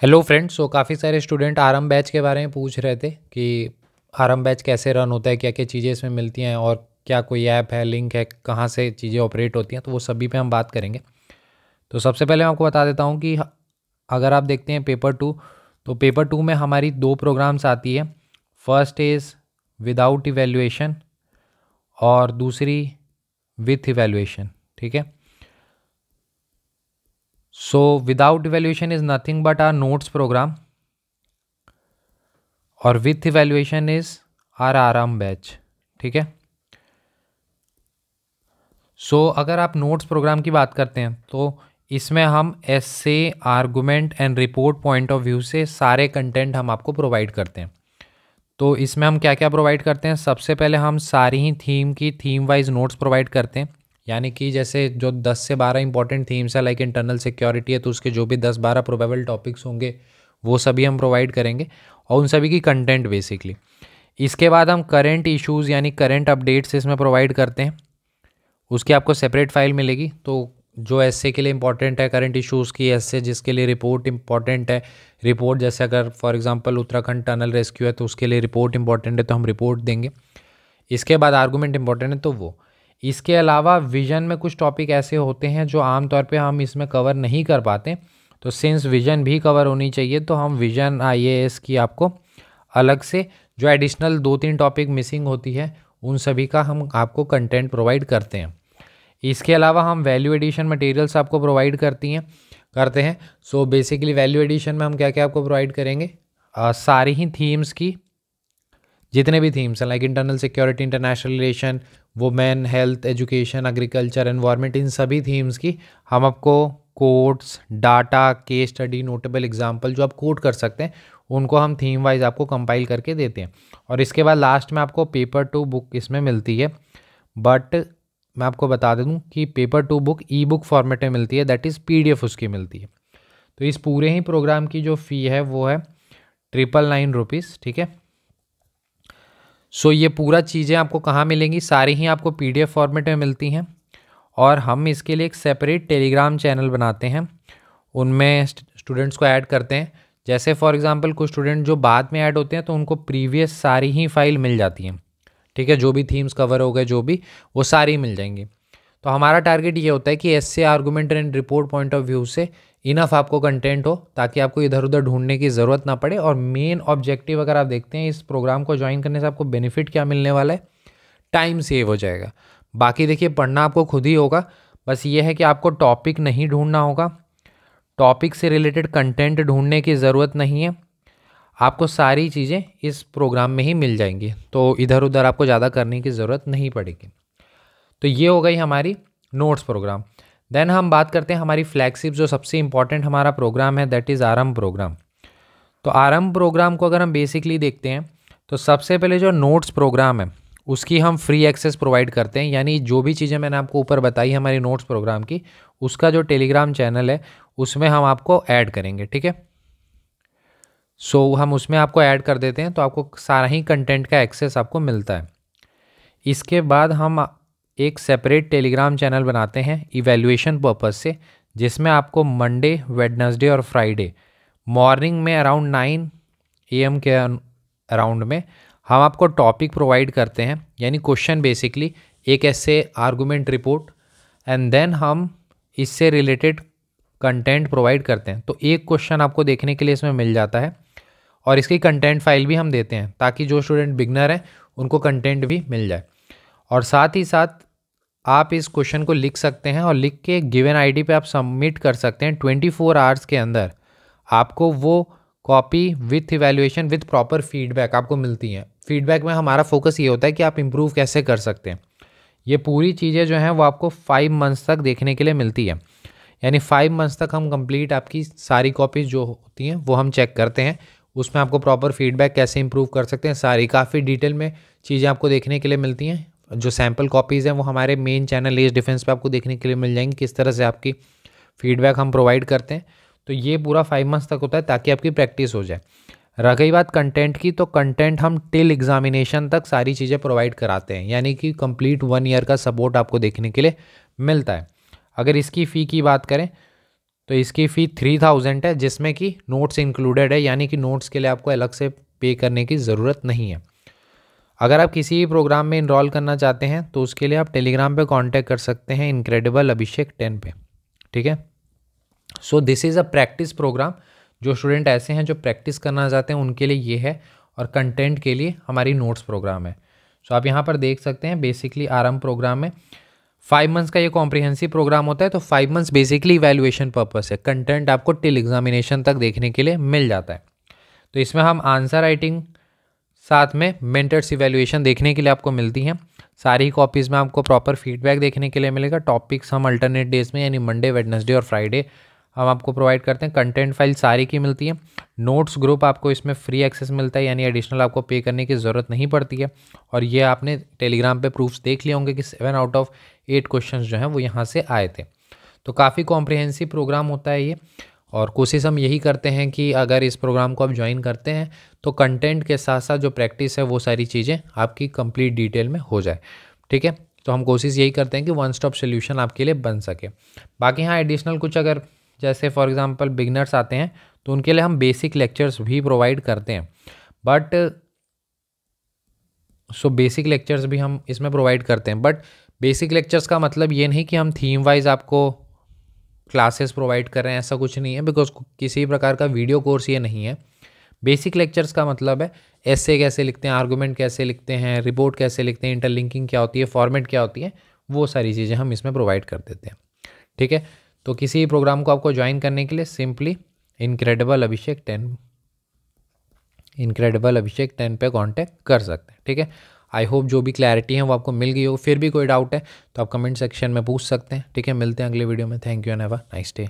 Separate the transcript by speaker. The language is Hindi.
Speaker 1: Hello friends. काफ़ी सारे स्टूडेंट आरएम बैच के बारे में पूछ रहे थे कि आरएम बैच कैसे रन होता है, क्या क्या चीज़ें इसमें मिलती हैं और क्या कोई ऐप है, लिंक है, कहाँ से चीज़ें ऑपरेट होती हैं। तो वो सभी पे हम बात करेंगे। तो सबसे पहले मैं आपको बता देता हूँ कि अगर आप देखते हैं पेपर टू, तो पेपर टू में हमारी दो प्रोग्राम्स आती है। फर्स्ट इज़ विदाउट इवैल्यूएशन और दूसरी विथ इवैल्यूएशन। ठीक है। So without evaluation is nothing but our notes program और विथ इवैल्यूएशन इज आर आराम बैच। ठीक है। अगर आप नोट्स प्रोग्राम की बात करते हैं तो इसमें हम essay, argument and report point of view से सारे कंटेंट हम आपको प्रोवाइड करते हैं। तो इसमें हम क्या क्या प्रोवाइड करते हैं? सबसे पहले हम सारी ही थीम वाइज नोट्स प्रोवाइड करते हैं। यानी कि जैसे जो 10 से 12 इंपॉर्टेंट थीम्स है, लाइक इंटरनल सिक्योरिटी है, तो उसके जो भी 10-12 प्रोबेबल टॉपिक्स होंगे वो सभी हम प्रोवाइड करेंगे और उन सभी की कंटेंट बेसिकली। इसके बाद हम करेंट इश्यूज़ यानी करेंट अपडेट्स इसमें प्रोवाइड करते हैं। उसकी आपको सेपरेट फाइल मिलेगी। तो जो एसए के लिए इंपॉर्टेंट है करंट इश्यूज़ की, एसए जिसके लिए रिपोर्ट इंपॉर्टेंट है, रिपोर्ट जैसे अगर for example Uttarakhand tunnel rescue है तो उसके लिए रिपोर्ट इंपॉर्टेंट है तो हम रिपोर्ट देंगे। इसके बाद आर्गूमेंट इंपॉर्टेंट है तो वो। इसके अलावा विजन में कुछ टॉपिक ऐसे होते हैं जो आमतौर पे हम इसमें कवर नहीं कर पाते, तो सिंस विजन भी कवर होनी चाहिए तो हम विजन आईएएस की आपको अलग से जो एडिशनल 2-3 टॉपिक मिसिंग होती है उन सभी का हम आपको कंटेंट प्रोवाइड करते हैं। इसके अलावा हम वैल्यू एडिशन मटेरियल्स आपको प्रोवाइड करते हैं। बेसिकली वैल्यू एडिशन में हम क्या क्या आपको प्रोवाइड करेंगे? सारी ही थीम्स की जितने भी थीम्स हैं, like internal security, international relation, women, health, education, agriculture, environment, इन सभी थीम्स की हम आपको codes, data, case study, notable example जो आप कोड कर सकते हैं उनको हम थीम वाइज आपको कंपाइल करके देते हैं। और इसके बाद लास्ट में आपको पेपर टू बुक इसमें मिलती है। बट मैं आपको बता दूं कि पेपर टू बुक ई बुक फॉर्मेट में मिलती है, दैट इज़ पीडीएफ उसकी मिलती है। तो इस पूरे ही प्रोग्राम की जो फ़ी है वो है 999 रुपीज़। ठीक है। ये पूरा चीज़ें आपको कहाँ मिलेंगी? सारी ही आपको पीडीएफ फॉर्मेट में मिलती हैं और हम इसके लिए एक सेपरेट टेलीग्राम चैनल बनाते हैं, उनमें स्टूडेंट्स को ऐड करते हैं। जैसे फॉर एग्जांपल कुछ स्टूडेंट जो बाद में ऐड होते हैं तो उनको प्रीवियस सारी ही फाइल मिल जाती हैं। ठीक है। जो भी थीम्स कवर हो गए जो भी, वो सारी मिल जाएंगी। तो हमारा टारगेट ये होता है कि essay, argument and report point of view से इनफ आपको कंटेंट हो ताकि आपको इधर उधर ढूंढने की ज़रूरत ना पड़े। और मेन ऑब्जेक्टिव अगर आप देखते हैं इस प्रोग्राम को ज्वाइन करने से आपको बेनिफिट क्या मिलने वाला है? टाइम सेव हो जाएगा। बाकी देखिए पढ़ना आपको खुद ही होगा, बस ये है कि आपको टॉपिक नहीं ढूंढना होगा, टॉपिक से रिलेटेड कंटेंट ढूंढने की ज़रूरत नहीं है। आपको सारी चीज़ें इस प्रोग्राम में ही मिल जाएंगी, तो इधर उधर आपको ज़्यादा करने की ज़रूरत नहीं पड़ेगी। तो ये हो गई हमारी नोट्स प्रोग्राम। देन हम बात करते हैं हमारी फ्लैगशिप जो सबसे इंपॉर्टेंट हमारा प्रोग्राम है, दैट इज़ आरएम प्रोग्राम। तो आरएम प्रोग्राम को अगर हम बेसिकली देखते हैं तो सबसे पहले जो नोट्स प्रोग्राम है उसकी हम फ्री एक्सेस प्रोवाइड करते हैं। यानी जो भी चीज़ें मैंने आपको ऊपर बताई हमारी नोट्स प्रोग्राम की, उसका जो टेलीग्राम चैनल है उसमें हम आपको ऐड करेंगे। ठीक है। हम उसमें आपको ऐड कर देते हैं तो आपको सारा ही कंटेंट का एक्सेस आपको मिलता है। इसके बाद हम एक सेपरेट टेलीग्राम चैनल बनाते हैं इवैल्यूएशन पर्पस से, जिसमें आपको मंडे, वेडनेसडे और फ्राइडे मॉर्निंग में अराउंड 9 AM के अराउंड में हम आपको टॉपिक प्रोवाइड करते हैं, यानी क्वेश्चन बेसिकली एक ऐसे आर्गूमेंट रिपोर्ट, एंड देन हम इससे रिलेटेड कंटेंट प्रोवाइड करते हैं। तो एक क्वेश्चन आपको देखने के लिए इसमें मिल जाता है और इसकी कंटेंट फाइल भी हम देते हैं ताकि जो स्टूडेंट बिगनर हैं उनको कंटेंट भी मिल जाए। और साथ ही साथ आप इस क्वेश्चन को लिख सकते हैं और लिख के गिवन आईडी पे आप सबमिट कर सकते हैं। 24 आवर्स के अंदर आपको वो copy with evaluation with proper feedback आपको मिलती हैं। फीडबैक में हमारा फोकस ये होता है कि आप इम्प्रूव कैसे कर सकते हैं। ये पूरी चीज़ें जो हैं वो आपको 5 मंथ्स तक देखने के लिए मिलती है। यानी 5 मंथ्स तक हम कंप्लीट आपकी सारी कॉपीज़ जो होती हैं वो हम चेक करते हैं, उसमें आपको प्रॉपर फीडबैक कैसे इंप्रूव कर सकते हैं, सारी काफ़ी डिटेल में चीज़ें आपको देखने के लिए मिलती हैं। जो सैम्पल कॉपीज़ हैं वो हमारे मेन चैनल एज डिफेंस पे आपको देखने के लिए मिल जाएंगी, किस तरह से आपकी फीडबैक हम प्रोवाइड करते हैं। तो ये पूरा 5 मंथ्स तक होता है ताकि आपकी प्रैक्टिस हो जाए। रह गई बात कंटेंट की, तो कंटेंट हम टिल एग्जामिनेशन तक सारी चीज़ें प्रोवाइड कराते हैं, यानी कि कंप्लीट 1 ईयर का सपोर्ट आपको देखने के लिए मिलता है। अगर इसकी फ़ी की बात करें तो इसकी फ़ी 3000 है, जिसमें कि नोट्स इंक्लूडेड है, यानी कि नोट्स के लिए आपको अलग से पे करने की ज़रूरत नहीं है। अगर आप किसी भी प्रोग्राम में इनरोल करना चाहते हैं तो उसके लिए आप टेलीग्राम पे कांटेक्ट कर सकते हैं इनक्रेडिबल अभिषेक 10 पे, ठीक है। So this is a practice program. जो स्टूडेंट ऐसे हैं जो प्रैक्टिस करना चाहते हैं उनके लिए ये है, और कंटेंट के लिए हमारी नोट्स प्रोग्राम है। सो आप यहाँ पर देख सकते हैं बेसिकली आरंभ प्रोग्राम में 5 मंथ्स का ये कॉम्प्रिहेंसिव प्रोग्राम होता है। तो 5 मंथ्स बेसिकली इवैल्यूएशन पर्पस है, कंटेंट आपको टिल एग्जामिनेशन तक देखने के लिए मिल जाता है। तो इसमें हम आंसर राइटिंग साथ में मेंटर्स इवैल्यूएशन देखने के लिए आपको मिलती हैं। सारी कॉपीज़ में आपको प्रॉपर फीडबैक देखने के लिए मिलेगा। टॉपिक्स हम अल्टरनेट डेज में यानी मंडे, वेडनेसडे और फ्राइडे हम आपको प्रोवाइड करते हैं। कंटेंट फाइल सारी की मिलती है। नोट्स ग्रुप आपको इसमें फ्री एक्सेस मिलता है, यानी एडिशनल आपको पे करने की ज़रूरत नहीं पड़ती है। और ये आपने टेलीग्राम पे प्रूफ्स देख लिए होंगे कि 7 आउट ऑफ 8 क्वेश्चंस जो हैं वो यहाँ से आए थे। तो काफ़ी कॉम्प्रिहेंसिव प्रोग्राम होता है ये, और कोशिश हम यही करते हैं कि अगर इस प्रोग्राम को आप ज्वाइन करते हैं तो कंटेंट के साथ साथ जो प्रैक्टिस है वो सारी चीज़ें आपकी कंप्लीट डिटेल में हो जाए, ठीक है। तो हम कोशिश यही करते हैं कि वन स्टॉप सोल्यूशन आपके लिए बन सके। बाकी हाँ एडिशनल कुछ अगर जैसे फॉर एग्जांपल बिगनर्स आते हैं तो उनके लिए हम बेसिक लेक्चर्स भी प्रोवाइड करते हैं, बट बेसिक लेक्चर्स भी हम इसमें प्रोवाइड करते हैं। बट बेसिक लेक्चर्स का मतलब ये नहीं कि हम थीम वाइज आपको क्लासेस प्रोवाइड कर रहे हैं, ऐसा कुछ नहीं है, बिकॉज किसी प्रकार का वीडियो कोर्स ये नहीं है। बेसिक लेक्चर्स का मतलब है एसे कैसे लिखते हैं, आर्गूमेंट कैसे लिखते हैं, रिपोर्ट कैसे लिखते हैं, इंटरलिंकिंग क्या होती है, फॉर्मेट क्या होती है, वो सारी चीज़ें हम इसमें प्रोवाइड कर देते हैं, ठीक है। तो किसी भी प्रोग्राम को आपको ज्वाइन करने के लिए सिंपली इनक्रेडिबल अभिषेक 10 पे कांटेक्ट कर सकते हैं, ठीक है। आई होप जो भी क्लैरिटी है वो आपको मिल गई हो। फिर भी कोई डाउट है तो आप कमेंट सेक्शन में पूछ सकते हैं, ठीक है। मिलते हैं अगले वीडियो में। Thank you and have a nice day.